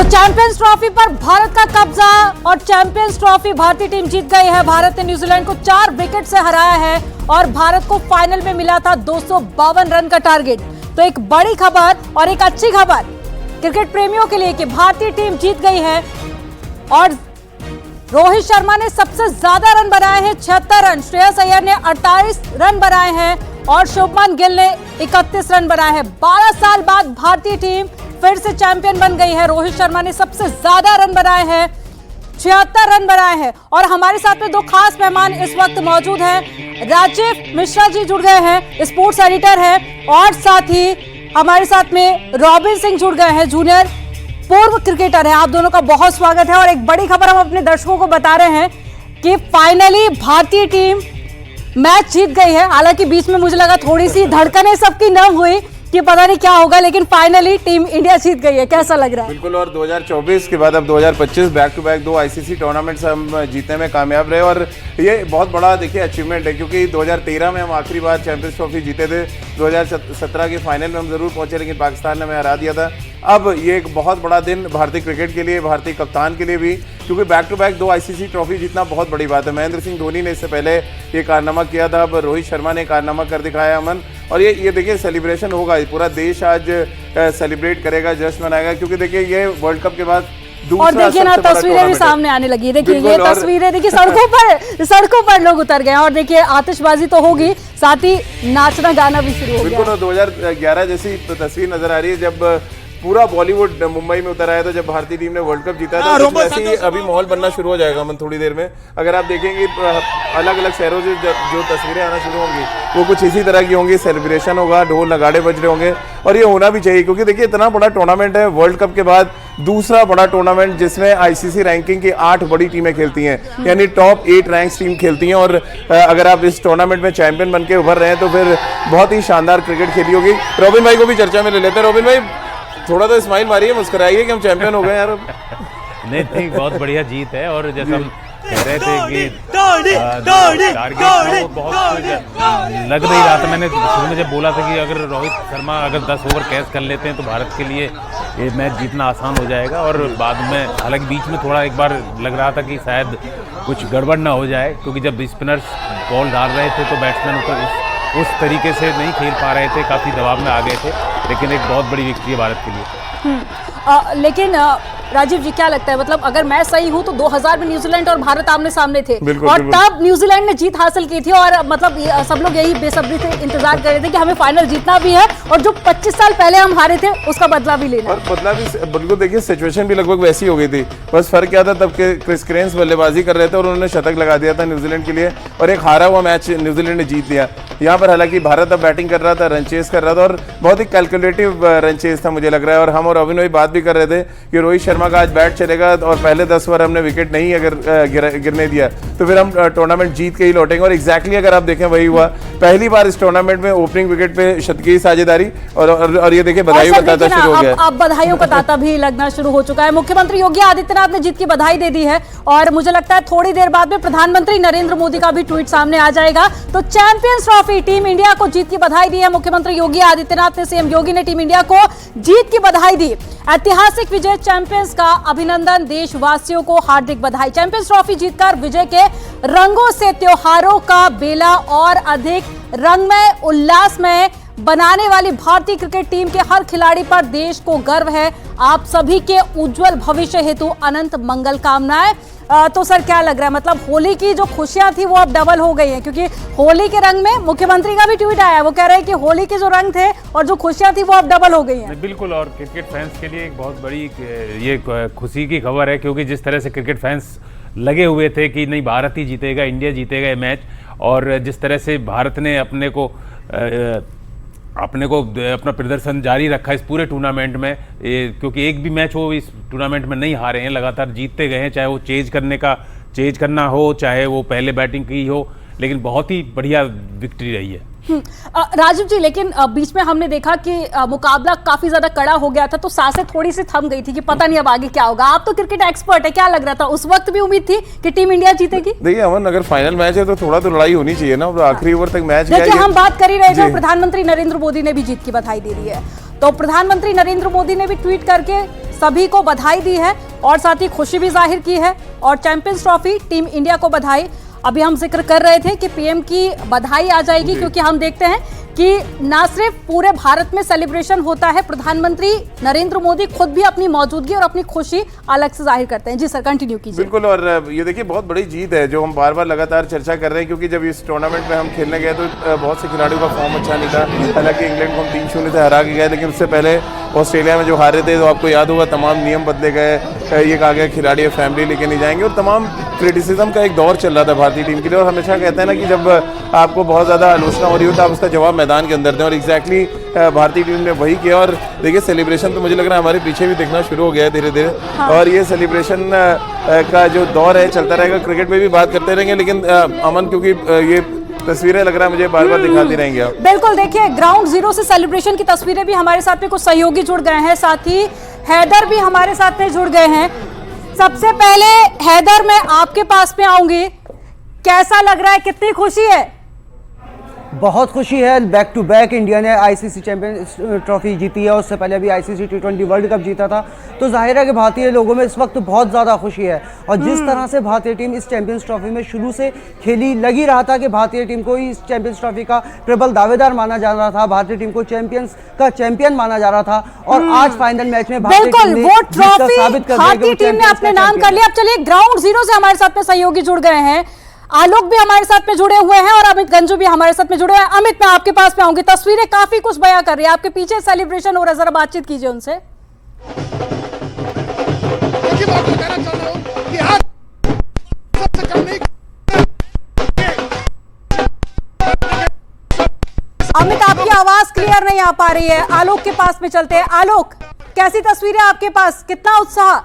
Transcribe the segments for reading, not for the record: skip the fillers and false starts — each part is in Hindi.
चैंपियंस ट्रॉफी पर भारत का कब्जा और चैंपियंस ट्रॉफी भारतीय टीम जीत गई है। भारत ने न्यूजीलैंड को 4 विकेट से हराया है और भारत को फाइनल में मिला था 252 रन का टारगेट। तो एक बड़ी खबर और एक अच्छी खबर क्रिकेट प्रेमियों के लिए कि भारतीय टीम जीत गई है और रोहित शर्मा ने सबसे ज्यादा रन बनाए हैं 76 रन, श्रेयस अय्यर ने 48 रन बनाए हैं और शुभमन गिल ने 31 रन बनाए हैं। 12 साल बाद भारतीय टीम फिर से चैंपियन बन गई है। रोहित शर्मा ने सबसे ज्यादा रन बनाए हैं, 76 रन बनाए हैं। और हमारे साथ में 2 खास मेहमान इस वक्त मौजूद हैं। राजीव मिश्रा जी जुड़ गए हैं, स्पोर्ट्स एडिटर हैं, और साथ ही हमारे साथ में रॉबिन सिंह जुड़ गए हैं, जूनियर पूर्व क्रिकेटर हैं। आप दोनों का बहुत स्वागत है। और एक बड़ी खबर हम अपने दर्शकों को बता रहे हैं कि फाइनली भारतीय टीम मैच जीत गई है। हालांकि बीच में मुझे लगा थोड़ी सी धड़कनें सबकी नम हुई कि पता नहीं क्या होगा, लेकिन फाइनली टीम इंडिया जीत गई है। कैसा लग रहा है? बिल्कुल, और 2024 के बाद अब 2025 back to back 2 ICC tournaments हम जीतने में कामयाब रहे और ये बहुत बड़ा देखिए अचीवमेंट है, क्योंकि 2013 में हम आखिरी बार चैंपियंस ट्रॉफी जीते थे। 2017 के फाइनल में हम जरूर पहुंचे, लेकिन पाकिस्तान ने हमें हरा दिया था। अब ये एक बहुत बड़ा दिन भारतीय क्रिकेट के लिए, भारतीय कप्तान के लिए भी, क्योंकि back to back 2 ICC trophy जीतना बहुत बड़ी बात है। महेंद्र सिंह धोनी ने इससे पहले ये कारनामा किया था, अब रोहित शर्मा ने कारनामा कर दिखाया अमन। और ये देखिए सेलिब्रेशन होगा, पूरा देश आज सेलिब्रेट करेगा, जश्न मनाएगा, क्योंकि देखिए ये वर्ल्ड कप के बाद और देखिए ना तस्वीरें भी सामने आने लगी। देखिए ये तस्वीरें, देखिए सड़कों पर लोग उतर गए और देखिए आतिशबाजी तो होगी, साथ ही नाचना गाना भी शुरू हो गया। बिल्कुल, 2011 जैसी तस्वीर नजर आ रही है जब पूरा बॉलीवुड मुंबई में उतर आया था जब भारतीय टीम ने वर्ल्ड कप जीता था। तो ऐसे ही अभी माहौल बनना शुरू हो जाएगा मन थोड़ी देर में। अगर आप देखेंगे अलग अलग शहरों से जो तस्वीरें आना शुरू होंगी वो कुछ इसी तरह की होंगी, सेलिब्रेशन होगा, ढोल नगाड़े बज रहे होंगे। और ये होना भी चाहिए, क्योंकि देखिए इतना बड़ा टूर्नामेंट है, वर्ल्ड कप के बाद दूसरा बड़ा टूर्नामेंट जिसमें आईसीसी रैंकिंग की 8 बड़ी टीमें खेलती हैं, यानी टॉप 8 रैंक्स टीम खेलती हैं। और अगर आप इस टूर्नामेंट में चैंपियन बन के उभर रहे हैं तो फिर बहुत ही शानदार क्रिकेट खेली होगी। रॉबिन भाई को भी चर्चा में ले लेते हैं। रॉबिन भाई थोड़ा तो स्माइल मारिए, मुस्कुराइए कि हम चैंपियन हो गए यार। नहीं, बहुत बढ़िया जीत है। और जैसा हम कह रहे थे कि टारगेट बहुत लग नहीं रहा था। मैंने शुरू में जब बोला था कि अगर रोहित शर्मा अगर 10 ओवर कैच कर लेते हैं तो भारत के लिए ये मैच जीतना आसान हो जाएगा। और बाद में हालांकि बीच में थोड़ा एक बार लग रहा था कि शायद कुछ गड़बड़ ना हो जाए, क्योंकि जब स्पिनर्स बॉल डाल रहे थे तो बैट्समैन उस तरीके से नहीं खेल पा रहे थे, काफ़ी दबाव में आ गए थे। लेकिन एक बहुत बड़ी विक्ट्री है भारत के लिए। लेकिन राजीव जी क्या लगता है, मतलब अगर मैं सही हूं तो 2000 में न्यूजीलैंड और भारत आमने सामने थे और तब न्यूजीलैंड ने जीत हासिल की थी और मतलब सब लोग यही बेसब्री से इंतजार कर रहे थे कि हमें फाइनल जीतना भी है और जो 25 साल पहले हम हारे थे उसका बदला भी लेना। और बदला भी बिल्कुल, देखिए सिचुएशन भी लगभग वैसी हो गई थी, बस फर्क क्या था, तब के क्रिस क्रेन्स बल्लेबाजी कर रहे थे और उन्होंने शतक लगा दिया था न्यूजीलैंड के लिए और एक हारा हुआ मैच न्यूजीलैंड ने जीत लिया। यहाँ पर हालांकि भारत अब बैटिंग कर रहा था, रन चेस कर रहा था और बहुत ही कैलकुलेटिव रन चेस था मुझे लग रहा है। और हम और अभिनव बात भी कर रहे थे कि रोहित शर्मा का आज बैट चलेगा और पहले 10 ओवर हमने विकेट नहीं अगर गिरने दिया तो फिर हम टूर्नामेंट जीत के ही लौटेंगे। और एग्जैक्टली अगर आप देखें वही हुआ, पहली बार इस टूर्नामेंट में ओपनिंग विकेट पे शतकीय साझेदारी और ये देखिए बधाइयों का तांता शुरू हो गया। अब बधाइयों का तांता भी लगना शुरू हो चुका है। मुख्यमंत्री योगी आदित्यनाथ ने जीत की बधाई दे दी है और मुझे लगता है थोड़ी देर बाद में प्रधानमंत्री नरेंद्र मोदी का भी ट्वीट सामने आ जाएगा। तो चैंपियंस ट्रॉफी टीम इंडिया को जीत की बधाई दी है मुख्यमंत्री योगी आदित्यनाथ ने। सीएम योगी ने टीम इंडिया को जीत की बधाई दी। ऐतिहासिक विजय, चैंपियंस का अभिनंदन, देशवासियों को हार्दिक बधाई। चैंपियंस ट्रॉफी जीतकर विजय के रंगों से त्योहारों का बेला और अधिक रंगमय उल्लासमय बनाने वाली भारतीय क्रिकेट टीम के हर खिलाड़ी पर देश को गर्व है। आप सभी के उज्जवल भविष्य हेतु अनंत मंगल कामनाएं। तो सर क्या लग रहा है, मतलब होली की जो खुशियां थी वो अब डबल हो गई हैं, क्योंकि होली के रंग में मुख्यमंत्री का भी ट्वीट आया, वो कह रहे हैं कि होली के जो रंग थे और जो खुशियां थी वो अब डबल हो गई हैं। बिल्कुल, और क्रिकेट फैंस के लिए एक बहुत बड़ी ये खुशी की खबर है, क्योंकि जिस तरह से क्रिकेट फैंस लगे हुए थे कि नहीं भारत ही जीतेगा, इंडिया जीतेगा ये मैच, और जिस तरह से भारत ने अपना प्रदर्शन जारी रखा इस पूरे टूर्नामेंट में, क्योंकि एक भी मैच वो इस टूर्नामेंट में नहीं हारे हैं, लगातार जीतते गए हैं, चाहे वो चेज करना हो, चाहे वो पहले बैटिंग की हो, लेकिन बहुत ही बढ़िया विक्ट्री रही है। राजीव जी, लेकिन बीच में हमने देखा कि मुकाबला काफी ज्यादा कड़ा हो गया था, तो सांसें थोड़ी सी थम गई थी कि पता नहीं अब आगे क्या होगा। आप तो क्रिकेट एक्सपर्ट है, क्या लग रहा था उस वक्त भी उम्मीद थी कि टीम इंडिया जीतेगी? देखिए अमन, अगर फाइनल मैच है तो थोड़ा तो लड़ाई होनी चाहिए ना, आखिरी ओवर तक मैच। देखिए हम बात कर ही रहे थे, प्रधानमंत्री नरेंद्र मोदी ने भी जीत की बधाई दे दी है। तो प्रधानमंत्री नरेंद्र मोदी ने भी ट्वीट करके सभी को बधाई दी है और साथ ही खुशी भी जाहिर की है। और चैंपियंस ट्रॉफी टीम इंडिया को बधाई। अभी हम जिक्र कर रहे थे कि पीएम की बधाई आ जाएगी, क्योंकि हम देखते हैं कि ना सिर्फ पूरे भारत में सेलिब्रेशन होता है, प्रधानमंत्री नरेंद्र मोदी खुद भी अपनी मौजूदगी और अपनी खुशी अलग से जाहिर करते हैं। जी सर, कंटिन्यू कीजिए। बिल्कुल, और ये देखिए बहुत बड़ी जीत है जो हम बार बार लगातार चर्चा कर रहे हैं, क्योंकि जब इस टूर्नामेंट में हम खेलने गए तो बहुत से खिलाड़ियों का फॉर्म अच्छा नहीं था। हालांकि इंग्लैंड को हम 3-0 से हरा के गए, लेकिन उससे पहले ऑस्ट्रेलिया में जो हारे थे, तो आपको याद होगा तमाम नियम बदले गए, ये कहा गया खिलाड़ी फैमिली लेके नहीं जाएंगे, और तमाम क्रिटिसिज्म का एक दौर चल रहा था भारतीय टीम के लिए। और हमेशा कहते हैं ना कि जब आपको बहुत ज़्यादा आलोचना हो रही हो तो आप उसका जवाब मैदान के अंदर दें, और एग्जैक्टली भारतीय टीम ने वही किया। और देखिए सेलिब्रेशन तो मुझे लग रहा है हमारे पीछे भी दिखना शुरू हो गया है धीरे धीरे। और ये सेलिब्रेशन का जो दौर है चलता रहेगा। क्रिकेट में भी बात करते रहेंगे, लेकिन अमन, क्योंकि ये तस्वीरें लग रहा है मुझे बार बार दिखाती रहेंगी आप। बिल्कुल, देखिए ग्राउंड जीरो से सेलिब्रेशन की तस्वीरें भी हमारे साथ में कुछ सहयोगी जुड़ गए हैं, साथ ही हैदर भी हमारे साथ में जुड़ गए हैं। सबसे पहले हैदर, मैं आपके पास में आऊंगी, कैसा लग रहा है, कितनी खुशी है? बहुत खुशी है। बैक टू बैक इंडिया ने आईसीसी चैंपियंस ट्रॉफी जीती है, उससे पहले भी आईसीसी T20 वर्ल्ड कप जीता था। तो जाहिर है कि भारतीय लोगों में इस वक्त बहुत ज़्यादा खुशी है। और जिस तरह से भारतीय टीम इस चैंपियंस ट्रॉफी में शुरू से खेली, लग ही रहा था कि भारतीय टीम को इस चैंपियंस ट्रॉफी का प्रबल दावेदार माना जा रहा था, भारतीय टीम को चैंपियंस का चैंपियन माना जा रहा था। और आज फाइनल मैच में भारतीय टीम ने साबित कर दिया कि भारतीय टीम ने अपने नाम कर लिया। अब चलिए ग्राउंड जीरो से हमारे साथ में सहयोगी जुड़ गए हैं, आलोक भी हमारे साथ में जुड़े हुए हैं और अमित गंजू भी हमारे साथ में जुड़े हुए हैं। अमित, मैं आपके पास में आऊंगी, तस्वीरें काफी कुछ बयां कर रही है, आपके पीछे सेलिब्रेशन हो रहा है, जरा बातचीत कीजिए उनसे। अमित, आपकी आवाज क्लियर नहीं आ पा रही है, आलोक के पास में चलते हैं। आलोक, कैसी तस्वीरें आपके पास, कितना उत्साह?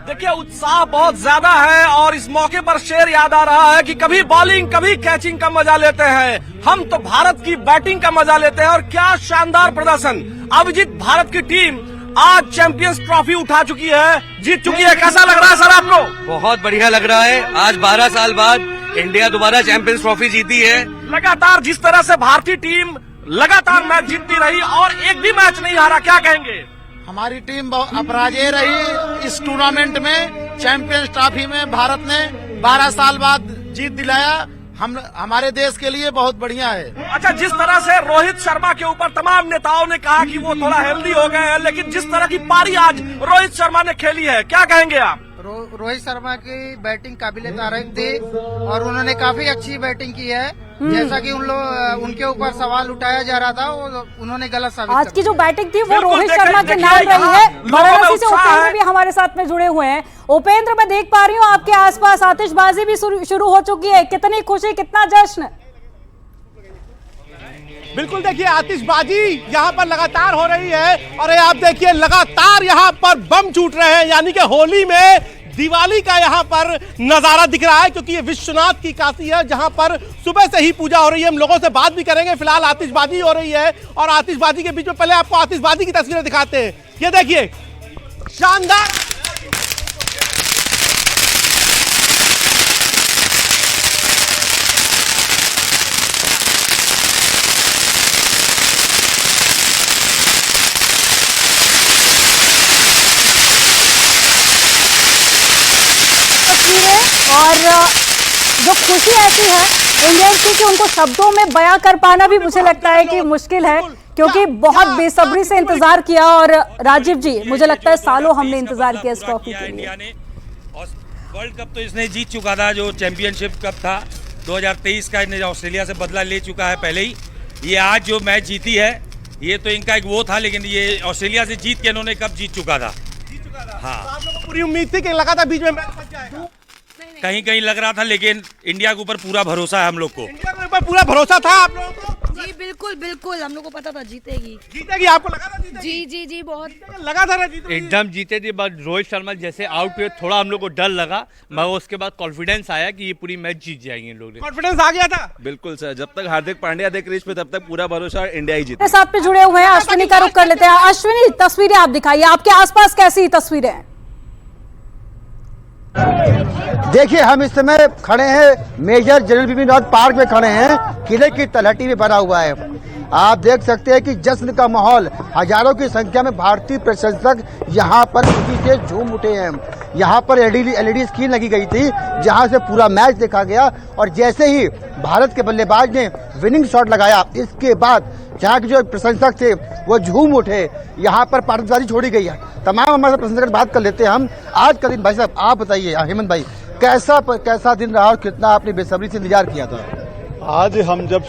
देखिए उत्साह बहुत ज्यादा है और इस मौके पर शेर याद आ रहा है कि कभी बॉलिंग कभी कैचिंग का मजा लेते हैं हम, तो भारत की बैटिंग का मजा लेते हैं। और क्या शानदार प्रदर्शन, अभिजीत, भारत की टीम आज चैंपियंस ट्रॉफी उठा चुकी है, जीत चुकी है। कैसा लग रहा है सर आपको? बहुत बढ़िया लग रहा है। आज 12 साल बाद इंडिया दोबारा चैंपियंस ट्रॉफी जीती है। लगातार जिस तरह से भारतीय टीम लगातार मैच जीतती रही और एक भी मैच नहीं हारा, क्या कहेंगे? हमारी टीम अपराजेय रही इस टूर्नामेंट में। चैंपियंस ट्रॉफी में भारत ने 12 साल बाद जीत दिलाया, हमारे देश के लिए बहुत बढ़िया है। अच्छा, जिस तरह से रोहित शर्मा के ऊपर तमाम नेताओं ने कहा कि वो थोड़ा हेल्दी हो गए हैं, लेकिन जिस तरह की पारी आज रोहित शर्मा ने खेली है, क्या कहेंगे आप? रोहित शर्मा की बैटिंग काबिले तारीफ थी और उन्होंने काफी अच्छी बैटिंग की है। जैसा कि उनके ऊपर सवाल उठाया जा रहा था, वो उन्होंने गलत साबित आज की जो बैटिंग थी वो रोहित शर्मा के नाम रही है। वाराणसी से उपेंद्र भी हमारे साथ में जुड़े हुए हैं। उपेंद्र, मैं देख पा रही हूँ आपके आसपास आतिशबाजी भी शुरू हो चुकी है, कितनी खुशी, कितना जश्न? बिल्कुल, देखिए आतिशबाजी यहाँ पर लगातार हो रही है और ये आप देखिए लगातार यहाँ पर बम छूट रहे हैं, यानी कि होली में दिवाली का यहाँ पर नजारा दिख रहा है, क्योंकि ये विश्वनाथ की काशी है जहाँ पर सुबह से ही पूजा हो रही है। हम लोगों से बात भी करेंगे, फिलहाल आतिशबाजी हो रही है और आतिशबाजी के बीच में पहले आपको आतिशबाजी की तस्वीरें दिखाते हैं। ये देखिए शानदार और जो खुशी ऐसी है इंडियंस की कि उनको शब्दों में बयां कर पाना भी मुझे लगता है कि मुश्किल है, क्योंकि बहुत बेसब्री से इंतजार किया। और राजीव जी, मुझे लगता है सालों हमने इंतजार किया इस ट्रॉफी के लिए। वर्ल्ड कप तो इसने जीत चुका था, जो चैंपियनशिप कप था 2023 का, इसने ऑस्ट्रेलिया से बदला ले चुका है पहले ही। ये आज जो मैच जीती है, ये तो इनका एक वो था, लेकिन ये ऑस्ट्रेलिया से जीत के इन्होंने कप जीत चुका था। हाँ, आप लोगों को पूरी उम्मीद थी कि लगातार बीच में मैच बच जाएगा, कहीं कहीं लग रहा था, लेकिन इंडिया के ऊपर पूरा भरोसा है हम लोग को। इंडिया के ऊपर पूरा भरोसा था आप लोगों को? जी बिल्कुल बिल्कुल, हम लोग को पता था जीतेगी। जीतेगी, आपको लगा था जीतेगी? जी जी जी, बहुत लगा था ना जीतेगी? एकदम जीते थे, बस रोहित शर्मा जैसे आउट हुए थोड़ा हम लोग को डर लगा, मगर उसके बाद कॉन्फिडेंस आया कि ये पूरी मैच जीत जाएंगे लोग। कॉन्फिडेंस आ गया था? बिल्कुल सर, जब तक हार्दिक पांड्या थे क्रीज पे तब तक पूरा भरोसा इंडिया ही जीते। साथ में जुड़े हुए हैं, अश्विनी का रुख कर लेते हैं। अश्विनी, तस्वीरें आप दिखाइए, आपके आसपास कैसी तस्वीरें हैं? देखिए, हम इस समय खड़े हैं major general Bipin Rawat park में खड़े हैं, किले की तलहटी में बना हुआ है। आप देख सकते हैं कि जश्न का माहौल, हजारों की संख्या में भारतीय प्रशंसक यहाँ पर खुशी से झूम उठे हैं। यहाँ पर एलईडी स्क्रीन लगी गई थी जहाँ से पूरा मैच देखा गया और जैसे ही भारत के बल्लेबाज ने विनिंग शॉट लगाया, इसके बाद यहाँ के जो प्रशंसक थे वो झूम उठे। यहाँ पर पार्टिसिपेशन छोड़ी गई है। तमाम हमारे प्रशंसक बात कर लेते हैं हम। आज का दिन भाई साहब आप बताइए, हेमंत भाई, कैसा दिन रहा और कितना आपने बेसब्री से इंतजार किया था? आज हम जब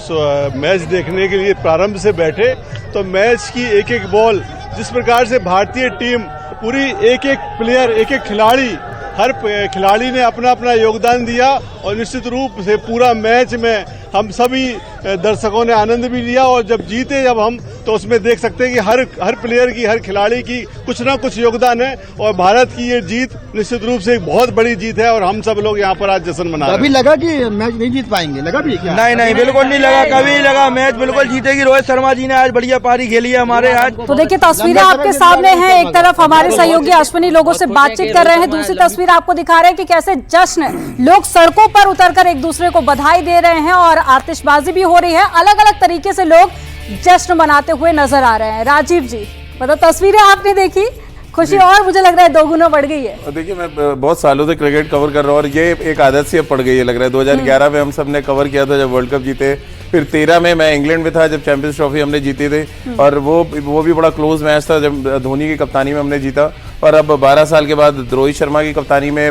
मैच देखने के लिए प्रारंभ से बैठे तो मैच की एक एक बॉल, जिस प्रकार से भारतीय टीम पूरी एक एक प्लेयर, एक एक खिलाड़ी, हर खिलाड़ी ने अपना अपना योगदान दिया और निश्चित रूप से पूरा मैच में हम सभी दर्शकों ने आनंद भी लिया। और जब जीते जब हम, तो उसमें देख सकते हैं कि हर प्लेयर की, हर खिलाड़ी की कुछ ना कुछ योगदान है और भारत की ये जीत निश्चित रूप से एक बहुत बड़ी जीत है और हम सब लोग यहाँ पर आज जश्न मना रहे हैं। अभी लगा कि मैच नहीं जीत पाएंगे, लगा भी क्या? नहीं बिल्कुल नहीं लगा, कभी लगा मैच बिल्कुल जीतेगी। रोहित शर्मा जी ने आज बढ़िया पारी खेली है हमारे आज। तो देखिए तस्वीरें आपके सामने हैं। एक तरफ हमारे सहयोगी अश्विनी लोगों से बातचीत कर रहे हैं, दूसरी तस्वीर आपको दिखा रहे हैं कि कैसे जश्न, लोग सड़कों पर उतरकर एक दूसरे को बधाई दे रहे हैं और आतिशबाजी भी हो रही है। अलग अलग तरीके से लोग जश्न मनाते हुए नजर आ रहे हैं। राजीव जी, मतलब तस्वीरें आपने देखी, खुशी और मुझे लग रहा है दोगुना बढ़ गई है। देखिए मैं बहुत सालों से क्रिकेट कवर कर रहा हूँ और ये एक आदत सी अब पड़ गई है लग रहा है। 2011 में हम सब ने कवर किया था जब वर्ल्ड कप जीते, फिर 13 में मैं इंग्लैंड में था जब चैंपियंस ट्रॉफी हमने जीती थी और वो भी बड़ा क्लोज मैच था जब धोनी की कप्तानी में हमने जीता। और अब 12 साल के बाद रोहित शर्मा की कप्तानी में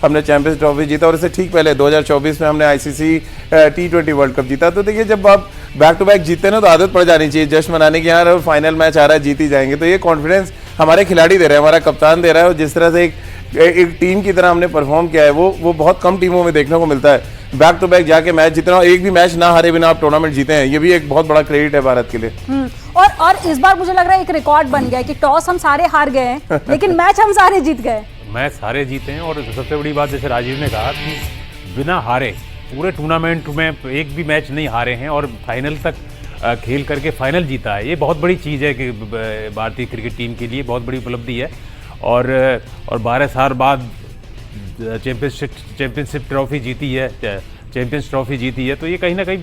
हमने चैंपियंस ट्रॉफी जीता और इससे ठीक पहले 2024 में हमने आईसीसी T20 वर्ल्ड कप जीता। तो देखिए जब आप बैक टू बैक जीतते हैं ना तो आदत पड़ जानी चाहिए जश्न मनाने की। यहाँ फाइनल मैच आ रहा है, जीत ही जाएंगे। तो ये कॉन्फिडेंस हमारे खिलाड़ी दे रहे हैं, हमारा कप्तान दे रहा है और जिस तरह से एक टीम की तरह हमने परफॉर्म किया है वो बहुत कम टीमों में देखने को मिलता है। बैक टू बैक जाके मैच जीतना, एक भी मैच ना हारे बिना आप टूर्नामेंट जीते हैं, ये भी एक बहुत बड़ा क्रेडिट है भारत के लिए। और इस बार मुझे लग रहा है एक रिकॉर्ड बन गया है कि टॉस हम सारे हार गए हैं लेकिन मैच हम सारे जीत गए। मैच सारे जीते हैं और सबसे बड़ी बात जैसे राजीव ने कहा कि बिना हारे पूरे टूर्नामेंट में एक भी मैच नहीं हारे हैं और फाइनल तक खेल करके फाइनल जीता है। ये बहुत बड़ी चीज़ है कि भारतीय क्रिकेट टीम के लिए बहुत बड़ी उपलब्धि है। और 12 साल बाद चैंपियनशिप ट्रॉफी जीती है, चैंपियंस ट्रॉफी जीती है, तो ये कहीं ना कहीं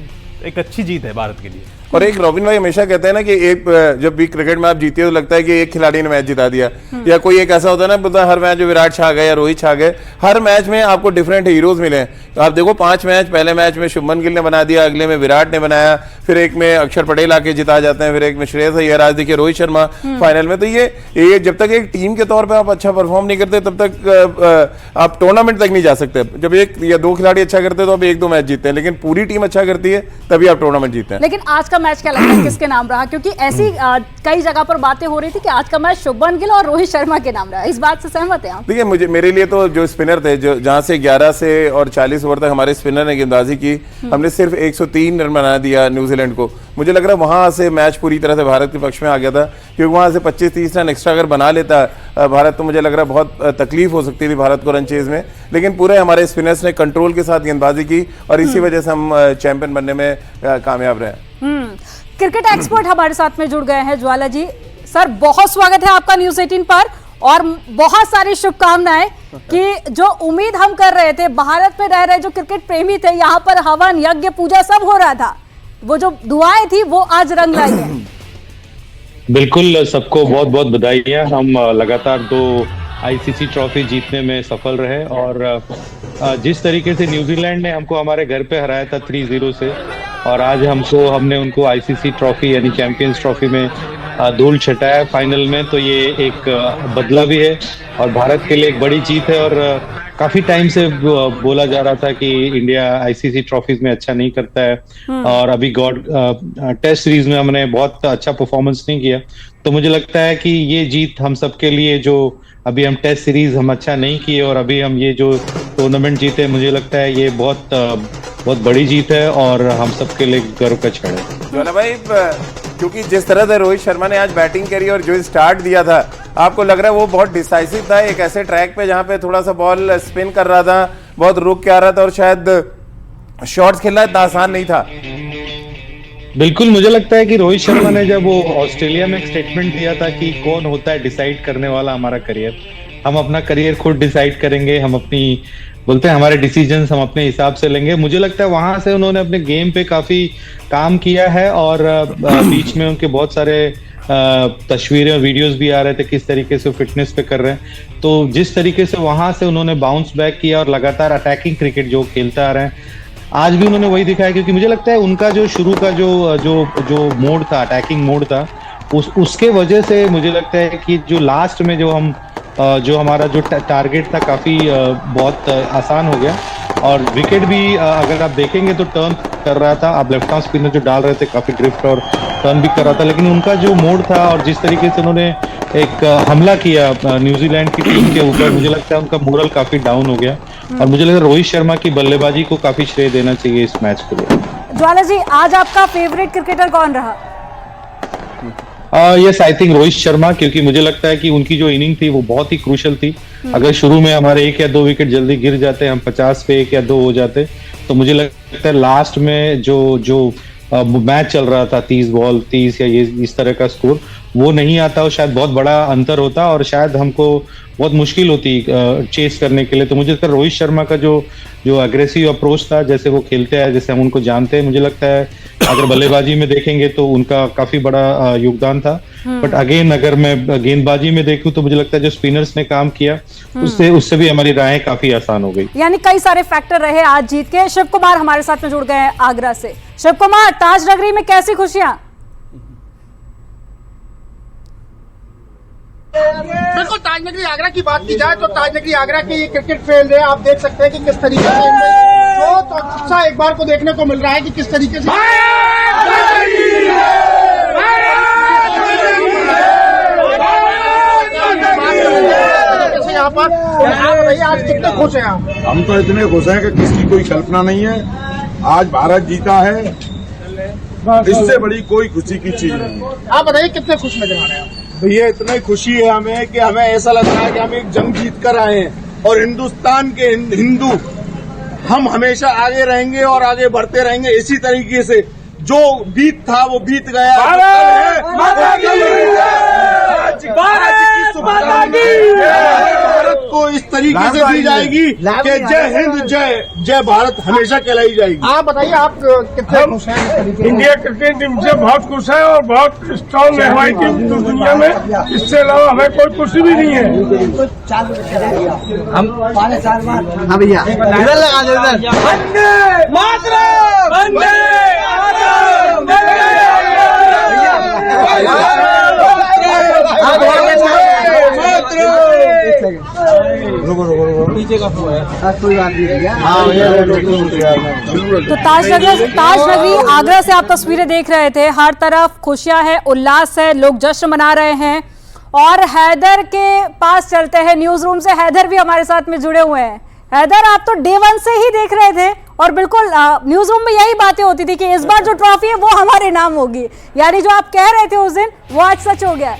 एक अच्छी जीत है भारत के लिए। और एक रॉबिन भाई हमेशा कहते हैं ना कि एक जब भी क्रिकेट में आप जीती है तो लगता है कि एक खिलाड़ी ने मैच जिता दिया, या कोई एक ऐसा होता है ना, पता हर मैच में विराट छा गए या रोहित छा गए। हर मैच में आपको डिफरेंट हीरोज मिले। तो आप देखो 5 मैच, पहले मैच में शुभमन गिल ने बना दिया, अगले में विराट ने बनाया, फिर एक में अक्षर पटेल आके जिता जाते हैं, फिर एक में श्रेयस अय्यर, आज देखिए रोहित शर्मा फाइनल में। तो ये जब तक एक टीम के तौर पर आप अच्छा परफॉर्म नहीं करते तब तक आप टूर्नामेंट तक नहीं जा सकते। जब 1 या 2 खिलाड़ी अच्छा करते तो आप 1-2 मैच जीतते हैं, लेकिन पूरी टीम अच्छा करती है तभी आप टूर्नामेंट जीतते हैं। लेकिन आज का मैच क्या लगता है किसके नाम रहा? क्योंकि ऐसी कई जगह पर बातें हो रही थी कि आज का मैच शुभमन गिल और रोहित शर्मा के नाम रहा। इस बात से सहमत हैं आप? देखिए मेरे लिए तो जो स्पिनर थे, जो जहां से 11 से और 40 ओवर तक हमारे स्पिनर ने गेंदबाजी की, हमने सिर्फ 103 रन बना दिया न्यूजीलैंड को। मुझे लग रहा है वहां से मैच पूरी तरह से भारत के पक्ष में आ गया था, क्योंकि वहां से 25-30 रन एक्स्ट्रा अगर बना लेता भारत तो मुझे लग रहा है बहुत तकलीफ हो सकती थी भारत को रन चेज में। लेकिन पूरे हमारे स्पिनर्स ने कंट्रोल के साथ गेंदबाजी की और इसी वजह से हम चैंपियन बनने में कामयाब रहे। क्रिकेट एक्सपर्ट हमारे साथ में जुड़ गए हैं। ज्वाला जी, सर बहुत स्वागत है आपका न्यूज़ 18 पर और बहुत सारी शुभकामनाएं कि जो उम्मीद हम कर रहे थे, भारत में रह रहे जो क्रिकेट प्रेमी थे, यहाँ पर हवन यज्ञ पूजा सब हो रहा था, वो जो दुआएं थी वो आज रंग लाई है। बिल्कुल, सबको बहुत बहुत बधाइयाँ। हम लगातार 2 आईसीसी ट्रॉफी जीतने में सफल रहे और जिस तरीके से न्यूजीलैंड ने हमको हमारे घर पे हराया था 3-0 से, और आज हमने उनको आईसीसी ट्रॉफी यानी चैंपियंस ट्रॉफी में धूल छटाया फाइनल में, तो ये एक बदला भी है और भारत के लिए एक बड़ी जीत है। और काफी टाइम से बोला जा रहा था कि इंडिया आईसीसी ट्रॉफीज में अच्छा नहीं करता है और अभी टेस्ट सीरीज में हमने बहुत अच्छा परफॉर्मेंस नहीं किया। तो मुझे लगता है कि ये जीत हम सबके लिए, जो अभी हम टेस्ट सीरीज हम अच्छा नहीं किए और अभी हम ये जो टूर्नामेंट जीते, मुझे लगता है ये बहुत बड़ी जीत है और हम सबके लिए गर्व का क्षण है। ज्वाला भाई, क्योंकि जिस तरह से रोहित शर्मा ने आज बैटिंग करी और जो स्टार्ट दिया था, आपको लग रहा है वो बहुत डिसाइसिव था एक ऐसे ट्रैक पे जहां पे थोड़ा सा बॉल स्पिन कर रहा था, बहुत रुक के आ रहा था और शायद शॉट्स खेलना इतना आसान नहीं था? बिल्कुल, मुझे लगता है कि रोहित शर्मा ने जब वो ऑस्ट्रेलिया में एक स्टेटमेंट दिया था कि कौन होता है डिसाइड करने वाला हमारा करियर, हम अपना करियर खुद डिसाइड करेंगे, हम अपनी बोलते हैं हमारे डिसीजंस हम अपने हिसाब से लेंगे। मुझे लगता है वहां से उन्होंने अपने गेम पे काफी काम किया है और बीच में उनके बहुत सारे तस्वीरें और वीडियोस भी आ रहे थे किस तरीके से फिटनेस पे कर रहे हैं। तो जिस तरीके से वहां से उन्होंने बाउंस बैक किया और लगातार अटैकिंग क्रिकेट जो खेलते आ रहे हैं, आज भी उन्होंने वही दिखाया। क्योंकि मुझे लगता है उनका जो शुरू का जो मोड था, अटैकिंग मोड था, उसके वजह से मुझे लगता है कि जो लास्ट में जो हमारा जो टारगेट था काफी बहुत आसान हो गया। और विकेट भी अगर आप देखेंगे तो टर्न कर रहा था, आप लेफ्ट आर्म स्पिनर जो डाल रहे थे काफी ड्रिफ्ट और टर्न भी कर रहा था, लेकिन उनका जो मोड था और जिस तरीके से उन्होंने एक हमला किया न्यूजीलैंड की टीम के ऊपर, मुझे लगता है उनका मोरल काफी डाउन हो गया। और मुझे लगता है रोहित शर्मा की बल्लेबाजी को काफी श्रेय देना चाहिए इस मैच के लिए। ज्वाला जी, आज आपका फेवरेट क्रिकेटर कौन रहा? Yes, I think Rohit Sharma, क्योंकि मुझे लगता है कि उनकी जो इनिंग थी वो बहुत ही क्रूशल थी। अगर शुरू में हमारे 1 या 2 विकेट जल्दी गिर जाते, हम 50 पे 1 या 2 हो जाते, तो मुझे लगता है लास्ट में जो मैच चल रहा था 30 बॉल 30 या ये इस तरह का स्कोर वो नहीं आता और शायद बहुत बड़ा अंतर होता और शायद हमको बहुत मुश्किल होती चेस करने के लिए। तो मुझे लगता है रोहित शर्मा का जो अग्रेसिव अप्रोच था, जैसे वो खेलते हैं, जैसे हम उनको जानते हैं, मुझे लगता है अगर बल्लेबाजी में देखेंगे तो उनका काफी बड़ा योगदान था। बट अगेन अगर मैं गेंदबाजी में देखूं तो मुझे लगता है जो स्पिनर्स ने काम किया उससे भी हमारी राहें काफी आसान हो गई। यानी कई सारे फैक्टर रहे आज जीत के। शिव कुमार हमारे साथ में जुड़ गए हैं आगरा से। शिव कुमार, ताज नगरी में कैसी खुशियां? बिल्कुल, ताजनगरी आगरा की बात की जाए तो ताजनगरी आगरा के ये क्रिकेट फैन है, आप देख सकते हैं कि किस तरीके से जोश और उत्साह एक बार को देखने को मिल रहा है कि किस तरीके से यहाँ पर। आप बताइए, आज कितने खुश हैं आप? हम तो इतने खुश हैं कि किसकी कोई कल्पना नहीं है। आज भारत जीता है, इससे बड़ी कोई खुशी की चीज नहीं है। आप बताइए कितने खुश नजर आ रहे हैं? भैया इतनी खुशी है हमें कि हमें ऐसा लग रहा है कि हम एक जंग जीत कर आए हैं और हिंदुस्तान के हिंदू हम हमेशा आगे रहेंगे और आगे बढ़ते रहेंगे इसी तरीके से। जो बीत था वो बीत गया। भारत को इस तरीके से दी जाएगी कि जय हिंद जय भारत हमेशा कहलाई जाएगी। आप बताइए, आप कितने खुश हैं? इंडिया क्रिकेट टीम से बहुत खुश है और बहुत स्ट्रांग है हमारी टीम दुनिया में। इससे अलावा हमें कोई खुशी भी नहीं है। हम 5 साल बाद, हाँ भैया इधर लगा दो, इधर वंदे मातरम, वंदे तो ताज नगरी आगरा से आप तस्वीरें देख रहे थे। हर तरफ खुशियां है, उल्लास है, लोग जश्न मना रहे हैं। और हैदर के पास चलते हैं, न्यूज रूम से हैदर भी हमारे साथ में जुड़े हुए हैं। हैदर, आप तो डे 1 से ही देख रहे थे और बिल्कुल न्यूज रूम में यही बातें होती थी कि इस बार जो ट्रॉफी है वो हमारे नाम होगी, यानी जो आप कह रहे थे उस दिन वो आज सच हो गया।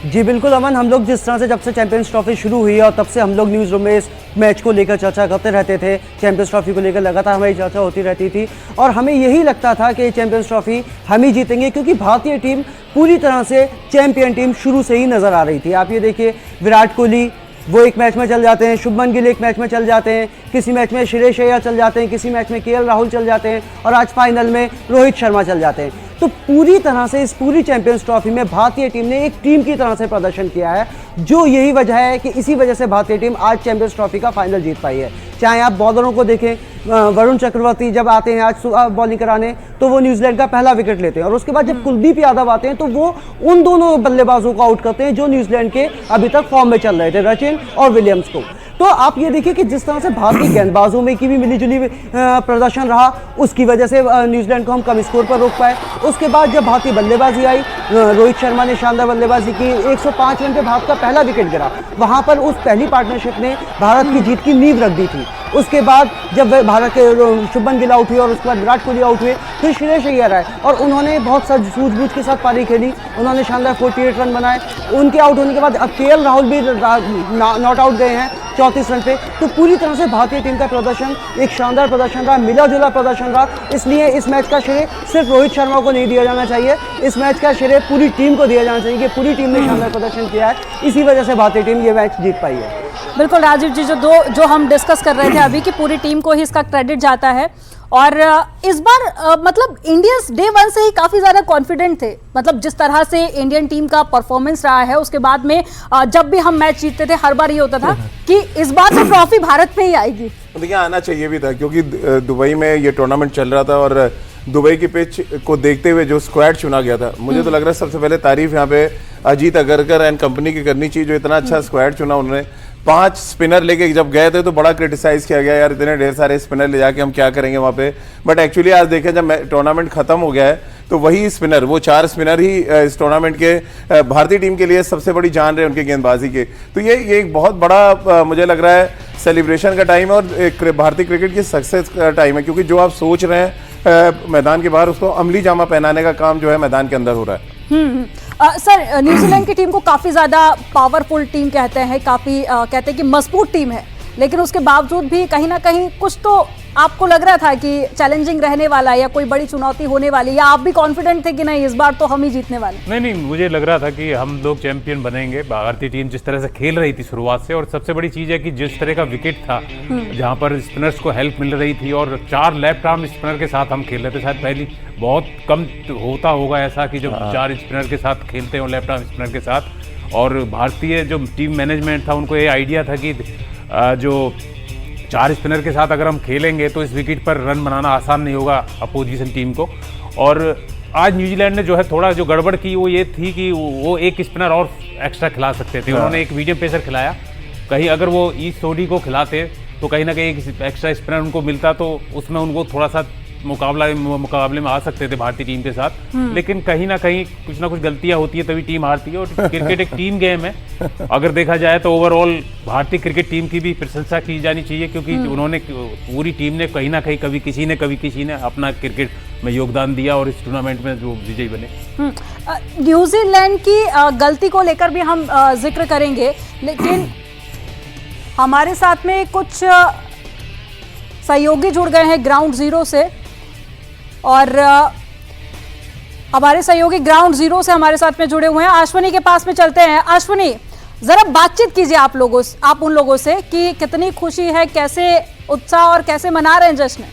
जी बिल्कुल अमन, हम लोग जिस तरह से जब से चैंपियंस ट्रॉफी शुरू हुई और तब से हम लोग न्यूज़ रूम में इस मैच को लेकर चर्चा करते रहते थे। चैंपियंस ट्रॉफी को लेकर लगातार हमारी चर्चा होती रहती थी और हमें यही लगता था कि चैंपियंस ट्रॉफी हम ही जीतेंगे, क्योंकि भारतीय टीम पूरी तरह से चैंपियन टीम शुरू से ही नज़र आ रही थी। आप ये देखिए, विराट कोहली वो एक मैच में चल जाते हैं, शुभमन गिल एक मैच में चल जाते हैं, किसी मैच में श्रेयस अय्यर चल जाते हैं, किसी मैच में केएल राहुल चल जाते हैं और आज फाइनल में रोहित शर्मा चल जाते हैं। तो पूरी तरह से इस पूरी चैंपियंस ट्रॉफी में भारतीय टीम ने एक टीम की तरह से प्रदर्शन किया है, जो यही वजह है कि इसी वजह से भारतीय टीम आज चैंपियंस ट्रॉफी का फाइनल जीत पाई है। चाहे आप बॉलरों को देखें, वरुण चक्रवर्ती जब आते हैं आज सुबह बॉलिंग कराने तो वो न्यूजीलैंड का पहला विकेट लेते हैं और उसके बाद जब कुलदीप यादव आते हैं तो वो उन दोनों बल्लेबाजों को आउट करते हैं जो न्यूजीलैंड के अभी तक फॉर्म में चल रहे थे, रचिन और विलियम्स को। तो आप ये देखिए कि जिस तरह से भारतीय गेंदबाजों में की भी मिलीजुली प्रदर्शन रहा, उसकी वजह से न्यूजीलैंड को हम कम स्कोर पर रोक पाए। उसके बाद जब भारतीय बल्लेबाजी आई, रोहित शर्मा ने शानदार बल्लेबाजी की, 105 रन पे भारत का पहला विकेट गिरा। वहां पर उस पहली पार्टनरशिप ने भारत की जीत की नींव रख दी थी। उसके बाद जब भारत के शुभमन गिल आउट हुए और उसके बाद विराट कोहली आउट हुए, फिर श्रेयस अय्यर आए और उन्होंने बहुत सूझबूझ के साथ पारी खेली, उन्होंने शानदार 48 रन बनाए। उनके आउट होने के बाद अब केएल राहुल भी नॉट आउट गए हैं 34 रन पे। तो पूरी तरह से भारतीय टीम का प्रदर्शन एक शानदार प्रदर्शन रहा, मिला जुला प्रदर्शन रहा। इसलिए इस मैच का श्रेय सिर्फ रोहित शर्मा को नहीं दिया जाना चाहिए, इस मैच का श्रेय पूरी टीम को दिया जाना चाहिए कि पूरी टीम ने शानदार प्रदर्शन किया है, इसी वजह से भारतीय टीम ये मैच जीत पाई है। बिल्कुल राजीव जी, जो हम डिस्कस कर रहे थे अभी कि पूरी टीम को ही इसका क्रेडिट जाता है। और इस बार मतलब इंडियंस डे वन से ही काफ़ी ज़्यादा कॉन्फिडेंट थे, मतलब जिस तरह से इंडियन टीम का परफॉर्मेंस रहा है। उसके बाद में जब भी हम मैच जीतते थे हर बार ये होता था कि इस बार तो ट्रॉफी भारत में ही आएगी। देखिए आना चाहिए भी था, क्योंकि दुबई में ये टूर्नामेंट चल रहा था और दुबई की पिच को देखते हुए जो स्क्वाड चुना गया था, मुझे तो लग रहा है सबसे पहले तारीफ यहाँ पे अजीत अगरकर एंड कंपनी की करनी चाहिए, जो इतना अच्छा स्क्वाड चुना उन्होंने। 5 स्पिनर लेके जब गए थे तो बड़ा क्रिटिसाइज किया गया, यार इतने ढेर सारे स्पिनर ले जाके हम क्या करेंगे वहाँ पे। बट एक्चुअली आज देखें जब टूर्नामेंट खत्म हो गया है तो वही स्पिनर, वो 4 स्पिनर ही इस टूर्नामेंट के भारतीय टीम के लिए सबसे बड़ी जान रहे उनके गेंदबाजी के। तो ये एक बहुत बड़ा मुझे लग रहा है सेलिब्रेशन का टाइम है और एक भारतीय क्रिकेट की सक्सेस का टाइम है, क्योंकि जो आप सोच रहे हैं मैदान के बाहर, उसको अमली जामा पहनाने का काम जो है मैदान के अंदर हो रहा है। सर न्यूजीलैंड की टीम को काफ़ी ज़्यादा पावरफुल टीम कहते हैं, काफ़ी कहते हैं कि मजबूत टीम है, लेकिन उसके बावजूद भी कहीं ना कहीं कुछ तो आपको लग रहा था कि चैलेंजिंग रहने वाला है या कोई बड़ी चुनौती होने वाली, या आप भी कॉन्फिडेंट थे कि नहीं इस बार तो हम ही जीतने वाले? नहीं, मुझे लग रहा था कि हम लोग चैंपियन बनेंगे। भारतीय टीम जिस तरह से खेल रही थी शुरुआत से, और सबसे बड़ी चीज़ है कि जिस तरह का विकेट था जहां पर स्पिनर्स को हेल्प मिल रही थी और 4 लेफ्ट आर्म स्पिनर के साथ हम खेल रहे थे। शायद पहली बहुत कम होता होगा ऐसा कि जब 4 स्पिनर के साथ खेलते हो, लेफ्ट आर्म स्पिनर के साथ। और भारतीय जो टीम मैनेजमेंट था उनको ये आइडिया था कि जो 4 स्पिनर के साथ अगर हम खेलेंगे तो इस विकेट पर रन बनाना आसान नहीं होगा अपोजिशन टीम को। और आज न्यूजीलैंड ने जो है थोड़ा जो गड़बड़ की वो ये थी कि वो एक स्पिनर और एक्स्ट्रा खिला सकते थे। उन्होंने एक मीडियम पेसर खिलाया, कहीं अगर वो ईस्ट सोडी को खिलाते तो कहीं ना कहीं एक एक्स्ट्रा स्पिनर उनको मिलता तो उसमें उनको थोड़ा सा मुकाबले में आ सकते थे भारतीय टीम के साथ। लेकिन कहीं ना कहीं कुछ ना कुछ गलतियां होती है तभी टीम हारती है, और क्रिकेट एक टीम गेम है। अगर देखा जाए तो ओवरऑल भारतीय क्रिकेट टीम की भी प्रशंसा की जानी चाहिए, क्योंकि उन्होंने पूरी टीम ने कहीं ना कहीं कभी किसी ने अपना क्रिकेट में योगदान दिया और इस टूर्नामेंट में जो विजयी बने। न्यूजीलैंड की गलती को लेकर भी हम जिक्र करेंगे, लेकिन हमारे साथ में कुछ सहयोगी जुड़ गए हैं ग्राउंड जीरो से, और हमारे सहयोगी ग्राउंड जीरो से हमारे साथ में जुड़े हुए हैं। अश्विनी के पास में चलते हैं। अश्विनी, जरा बातचीत कीजिए आप उन लोगों से कि कितनी खुशी है, कैसे उत्साह और कैसे मना रहे हैं जश्न?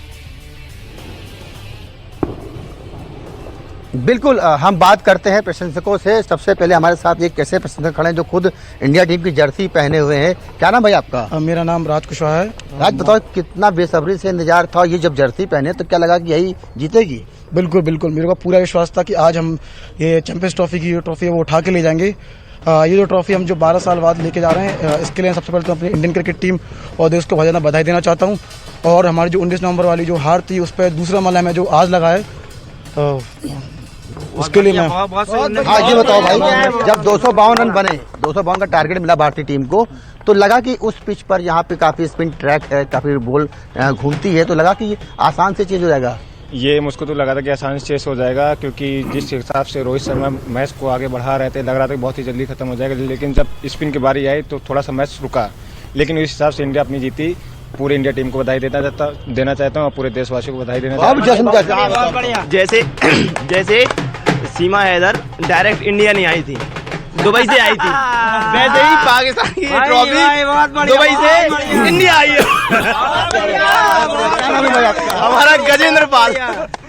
बिल्कुल, हम बात करते हैं प्रशंसकों से। सबसे पहले हमारे साथ एक ऐसे प्रशंसक खड़े हैं जो खुद इंडिया टीम की जर्सी पहने हुए हैं। क्या नाम भाई आपका? मेरा नाम राज कुशवाहा है। राज, बताओ कितना बेसब्री से इंतजार था, ये जब जर्सी पहने तो क्या लगा कि यही जीतेगी? बिल्कुल बिल्कुल, मेरे को पूरा विश्वास था कि आज हम ये चैंपियंस ट्रॉफी की ट्रॉफी है वो उठा के ले जाएंगे। ये जो ट्रॉफी हम जो 12 साल बाद लेके जा रहे हैं, इसके लिए सबसे पहले तो अपनी इंडियन क्रिकेट टीम और देश को बहुत ज़्यादा बधाई देना चाहता हूँ। और हमारी जो 19 नवंबर वाली जो हार थी उस पर दूसरा मलहम है जो आज लगा है, उसके लिए मैं हाँ ये बताओ भाई, जब 252 रन बने, 252 का टारगेट मिला भारतीय टीम को, तो लगा कि उस पिच पर यहाँ पे काफी स्पिन ट्रैक है, काफी बॉल घूमती है, तो लगा कि आसान से चेंज हो जाएगा? ये मुझको तो लगा था कि आसान से चेस हो जाएगा, क्योंकि जिस हिसाब से रोहित शर्मा मैच को आगे बढ़ा रहे थे लग रहा था कि बहुत ही जल्दी खत्म हो जाएगा। लेकिन जब स्पिन की बारी आई तो थोड़ा सा मैच रुका, लेकिन उस हिसाब से इंडिया अपनी जीती। पूरे इंडिया टीम को बधाई देना चाहता हूँ और पूरे देशवासियों को बधाई देना चाहता हूँ। जैसे सीमा हैदर डायरेक्ट इंडिया नहीं आई थी, दुबई से आई थी, वैसे ही पाकिस्तान की ट्रॉफी दुबई से इंडिया आई है। हमारा गजेंद्र पाल।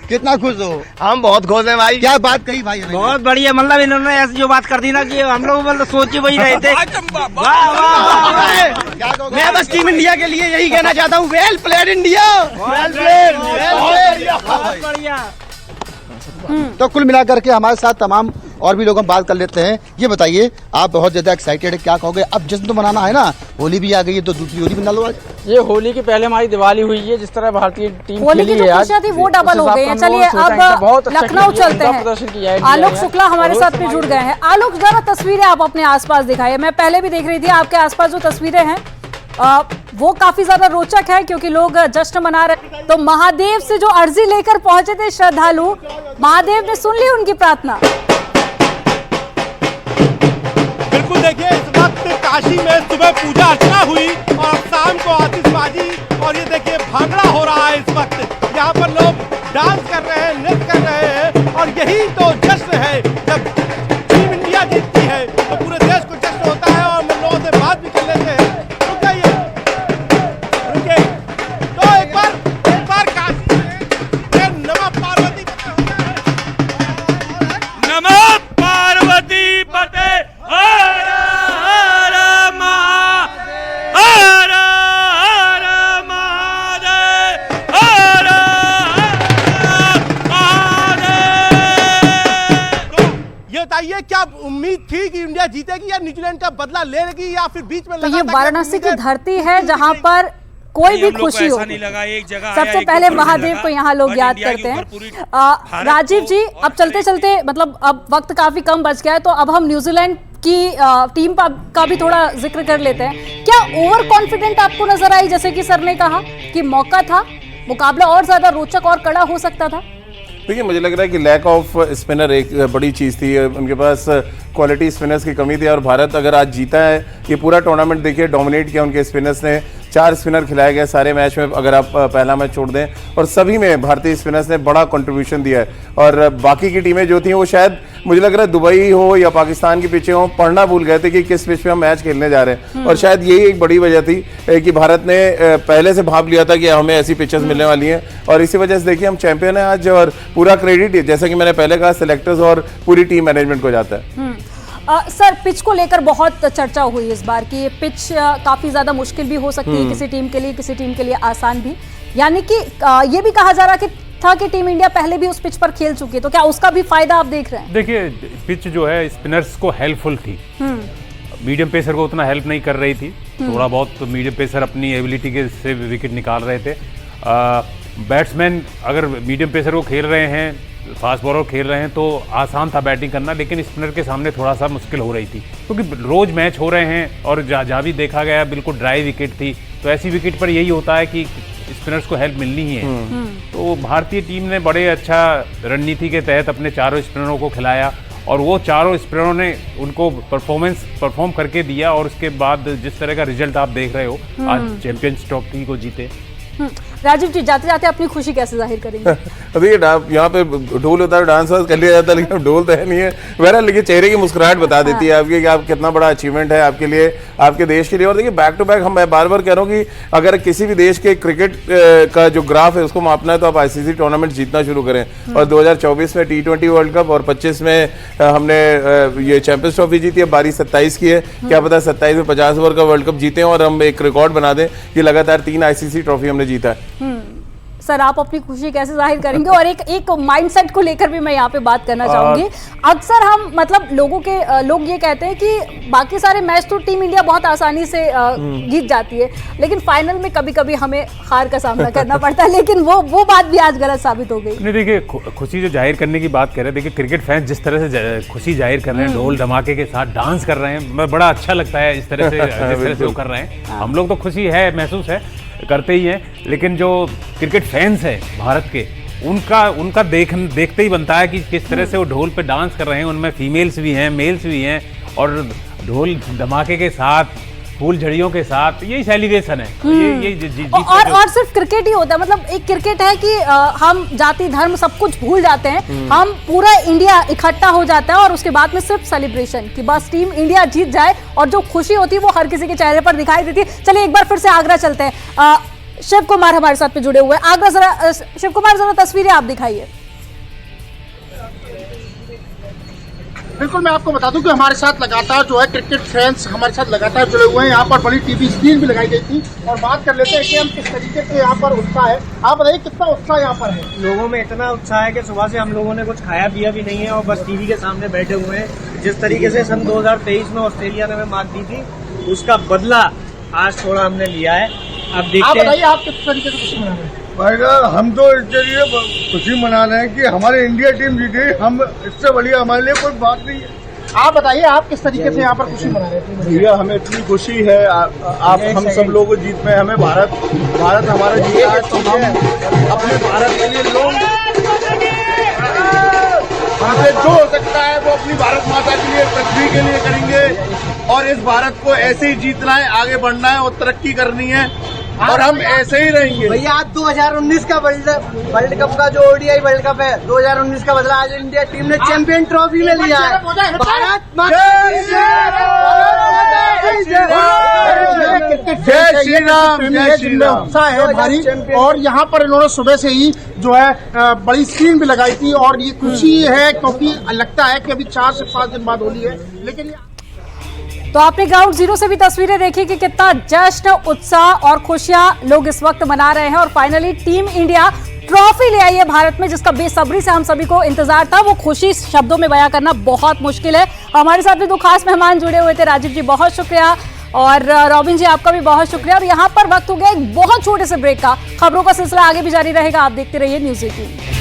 कितना खुश हो? हम बहुत खुश हैं भाई। क्या बात कही भाई? बहुत बढ़िया, मतलब इन्होंने ऐसी जो बात कर दी ना कि हम लोग मतलब सोच ही वही रहे थे। मैं बस टीम इंडिया के लिए यही कहना चाहता हूँ, well played India, well played, बहुत बढ़िया। तो कुल मिलाकर के हमारे साथ तमाम और भी लोग हम बात कर लेते हैं। ये बताइए, आप बहुत ज्यादा एक्साइटेड है, क्या कहोगे? अब जश्न तो मनाना है ना, होली भी आ गई है, तो दूसरी होली बना लो आज। ये होली के पहले हमारी दिवाली हुई है, जिस तरह भारतीय टीम होली की जो खुशियां थी वो डबल हो गई है। चलिए अब लखनऊ चलते हैं। आलोक शुक्ला हमारे साथ में जुड़ गए हैं। आलोक, जरा तस्वीरें आप अपने आसपास दिखाइए। मैं पहले भी देख रही थी आपके आसपास जो तस्वीरें हैं वो काफी ज्यादा रोचक है क्योंकि लोग जश्न मना रहे। तो महादेव से जो अर्जी लेकर पहुंचे थे श्रद्धालु, महादेव ने सुन ली उनकी प्रार्थना। बिल्कुल देखिए, इस वक्त काशी में सुबह पूजा अर्चना हुई और शाम को आतिशबाजी और ये देखिए भांगड़ा हो रहा है। इस वक्त यहाँ पर लोग डांस कर रहे हैं, नृत्य कर रहे हैं और यही तो जश्न है। जब टीम इंडिया जीतती है तो पूरे देश को जश्न होता है। और हम लोगों से बात भी कर लेते हैं। रुकिए, तो एक बार काशी में नमः पार्वती नमः पार्वती पते हर हर महादेव, हर हर महादेव, हर ये बताइए, क्या उम्मीद थी कि इंडिया जीतेगी या न्यूजीलैंड का बदला लेगी या फिर बीच में? तो ये वाराणसी की धरती है जहां पर कोई भी खुशी हो। सबसे पहले महादेव को यहाँ लोग याद करते हैं। राजीव जी, अब चलते चलते मतलब अब वक्त काफी कम बच गया है, तो अब हम न्यूजीलैंड की टीम का भी थोड़ा जिक्र कर लेते हैं। क्या ओवर कॉन्फिडेंट आपको नजर आई? जैसे कि सर ने कहा कि मौका था, मुकाबला और ज्यादा रोचक और कड़ा हो सकता था। देखिए, मुझे लग रहा है कि लैक ऑफ स्पिनर एक बड़ी चीज़ थी। उनके पास क्वालिटी स्पिनर्स की कमी थी और भारत अगर आज जीता है, ये पूरा टूर्नामेंट देखिए डोमिनेट किया उनके स्पिनर्स ने। 4 स्पिनर खिलाए गए सारे मैच में, अगर आप पहला मैच छोड़ दें, और सभी में भारतीय स्पिनर्स ने बड़ा कंट्रीब्यूशन दिया है। और बाकी की टीमें जो थी वो शायद मुझे लग रहा है दुबई हो या पाकिस्तान की पिचें हो, पढ़ना भूल गए थे कि किस पिच पे हम मैच खेलने जा रहे हैं। और शायद यही एक बड़ी वजह थी कि भारत ने पहले से भाप लिया था कि हमें ऐसी पिचेस मिलने वाली हैं और इसी वजह से देखिए हम चैंपियन हैं आज। और पूरा क्रेडिट जैसा कि मैंने पहले कहा सिलेक्टर्स और पूरी टीम मैनेजमेंट को जाता है। सर, पिच को लेकर बहुत चर्चा हुई इस बार की। ये पिच काफी ज्यादा मुश्किल भी हो सकती है किसी टीम के लिए, किसी टीम के लिए आसान भी। यानी कि ये भी कहा जा रहा था कि टीम इंडिया पहले भी उस पिच पर खेल चुकी है, तो क्या उसका भी फायदा आप देख रहे हैं? देखिए, पिच जो है स्पिनर्स को हेल्पफुल थी। मीडियम पेसर को उतना हेल्प नहीं कर रही थी। थोड़ा बहुत तो मीडियम पेसर अपनी एबिलिटी के से विकेट निकाल रहे थे। बैट्समैन अगर मीडियम पेसर को खेल रहे हैं, फास्ट बॉलर खेल रहे हैं तो आसान था बैटिंग करना, लेकिन स्पिनर के सामने थोड़ा सा मुश्किल हो रही थी क्योंकि रोज मैच हो रहे हैं और जहाँ भी देखा गया बिल्कुल ड्राई विकेट थी। तो ऐसी विकेट पर यही होता है कि स्पिनर्स को हेल्प मिलनी ही है। तो भारतीय टीम ने बड़े अच्छा रणनीति के तहत अपने चारों स्पिनरों को खिलाया और वो चारों स्पिनरों ने उनको परफॉर्म करके दिया और उसके बाद जिस तरह का रिजल्ट आप देख रहे हो, आज चैंपियंस ट्रॉफी को जीते। राजीव जी, जाते जाते अपनी खुशी कैसे जाहिर करेंगे? देखिए, यहाँ पे ढोल होता है, डांस वांस कर लिया जाता है, लेकिन ढोल तो है नहीं है। बहरहाल लेकिन चेहरे की मुस्कुराहट बता देती है आपकी कि आप कितना बड़ा अचीवमेंट है आपके लिए, आपके देश के लिए। और देखिए, बैक टू बैक मैं बार बार कह रहा हूँ कि अगर किसी भी देश के क्रिकेट का जो ग्राफ है उसको मापना है तो आप ICC टूर्नामेंट जीतना शुरू करें। और 2024 में T20 वर्ल्ड कप और 25 में हमने ये चैंपियंस ट्रॉफी जीती है। बारी 27 की है, क्या पता 27 में 50 ओवर का वर्ल्ड कप जीते और हम एक रिकॉर्ड बना दें कि लगातार 3 ICC ट्रॉफी हमने जीता है। सर, आप अपनी खुशी कैसे जाहिर करेंगे? और एक माइंडसेट को लेकर भी मैं यहाँ पे बात करना चाहूंगी। अक्सर हम मतलब लोग ये कहते हैं कि बाकी सारे मैच तो टीम इंडिया बहुत आसानी से जीत जाती है, लेकिन फाइनल में कभी कभी हमें हार का सामना करना पड़ता है। लेकिन वो बात भी आज गलत साबित हो गई। नहीं, देखिए, खुशी जो जाहिर करने की बात कर रहे हैं, देखिए क्रिकेट फैंस जिस तरह से खुशी जाहिर कर रहे हैं, ढोल धमाके के साथ डांस कर रहे हैं, बड़ा अच्छा लगता है इस तरह से जिस तरह से वो कर रहे हैं। हम लोग तो खुशी है, महसूस है, करते ही हैं, लेकिन जो क्रिकेट फैंस है भारत के, उनका देखते ही बनता है कि किस तरह से वो ढोल पे डांस कर रहे हैं। उनमें फीमेल्स भी हैं, मेल्स भी हैं और ढोल धमाके के साथ, फूल झड़ियों के साथ, यही सेलिब्रेशन है। और सिर्फ क्रिकेट ही होता है, मतलब एक क्रिकेट है कि हम जाति धर्म सब कुछ भूल जाते हैं, हम पूरा इंडिया इकट्ठा हो जाता है और उसके बाद में सिर्फ सेलिब्रेशन कि बस टीम इंडिया जीत जाए और जो खुशी होती है वो हर किसी के चेहरे पर दिखाई देती है। चलिए एक बार फिर से आगरा चलते हैं। शिव कुमार हमारे साथ पे जुड़े हुए हैं। आगरा, जरा शिव कुमार, जरा तस्वीरें आप दिखाइए। बिल्कुल, मैं आपको बता दूं कि हमारे साथ लगातार जो है क्रिकेट फैंस हमारे साथ लगातार जुड़े हुए हैं। यहाँ पर बड़ी टीवी स्क्रीन भी लगाई गई थी और बात कर लेते हैं कि हम किस तरीके से यहाँ पर उत्साह है। आप बताइए कितना उत्साह यहाँ पर है? लोगों में इतना उत्साह है कि सुबह से हम लोगों ने कुछ खाया पिया भी नहीं है और बस टीवी के सामने बैठे हुए हैं। जिस तरीके से सन 2023 में ऑस्ट्रेलिया ने हमें मात दी थी, उसका बदला आज थोड़ा हमने लिया है। अब देखते हैं। आप बताइए, आप किस तरीके से खुशी मना रहे हैं? भाई, हम तो इसके लिए खुशी मना रहे हैं कि हमारी इंडिया टीम जीती। हम इससे बढ़िया हमारे लिए कोई बात नहीं है। आप बताइए, आप किस तरीके से यहाँ पर खुशी मना रहे थे? भैया हमें इतनी खुशी है, आप हम सब लोगों को जीत में, हमें भारत हमारा जीता है, तो हम अपने भारत के लिए लोग हमसे जो हो सकता है वो अपनी भारत माता के लिए, पृथ्वी के लिए करेंगे। और इस भारत को ऐसे ही जीतना है, आगे बढ़ना है और तरक्की करनी है, और हम ऐसे ही रहेंगे। भैया आज 2019 का वर्ल्ड कप का जो ओडीआई वर्ल्ड कप है 2019 का बदला आज इंडिया टीम ने चैंपियन ट्रॉफी में लिया है। भारत माता की जय श्री राम, जय श्री राम। उत्साह है भारी, और यहाँ पर इन्होंने सुबह से ही जो है बड़ी स्क्रीन भी लगाई थी, और ये खुशी है क्योंकि लगता है कि अभी 4 से 5 दिन बाद होली है। लेकिन तो आपने ग्राउंड जीरो से भी तस्वीरें देखी कि कितना जश्न, उत्साह और खुशियां लोग इस वक्त मना रहे हैं। और फाइनली टीम इंडिया ट्रॉफी ले आई है भारत में, जिसका बेसब्री से हम सभी को इंतजार था। वो खुशी शब्दों में बयां करना बहुत मुश्किल है। हमारे साथ भी 2 खास मेहमान जुड़े हुए थे। राजीव जी बहुत शुक्रिया, और रॉबिन जी आपका भी बहुत शुक्रिया। और यहाँ पर वक्त हो गया एक बहुत छोटे से ब्रेक का। खबरों का सिलसिला आगे भी जारी रहेगा, आप देखते रहिए न्यूज़ 18।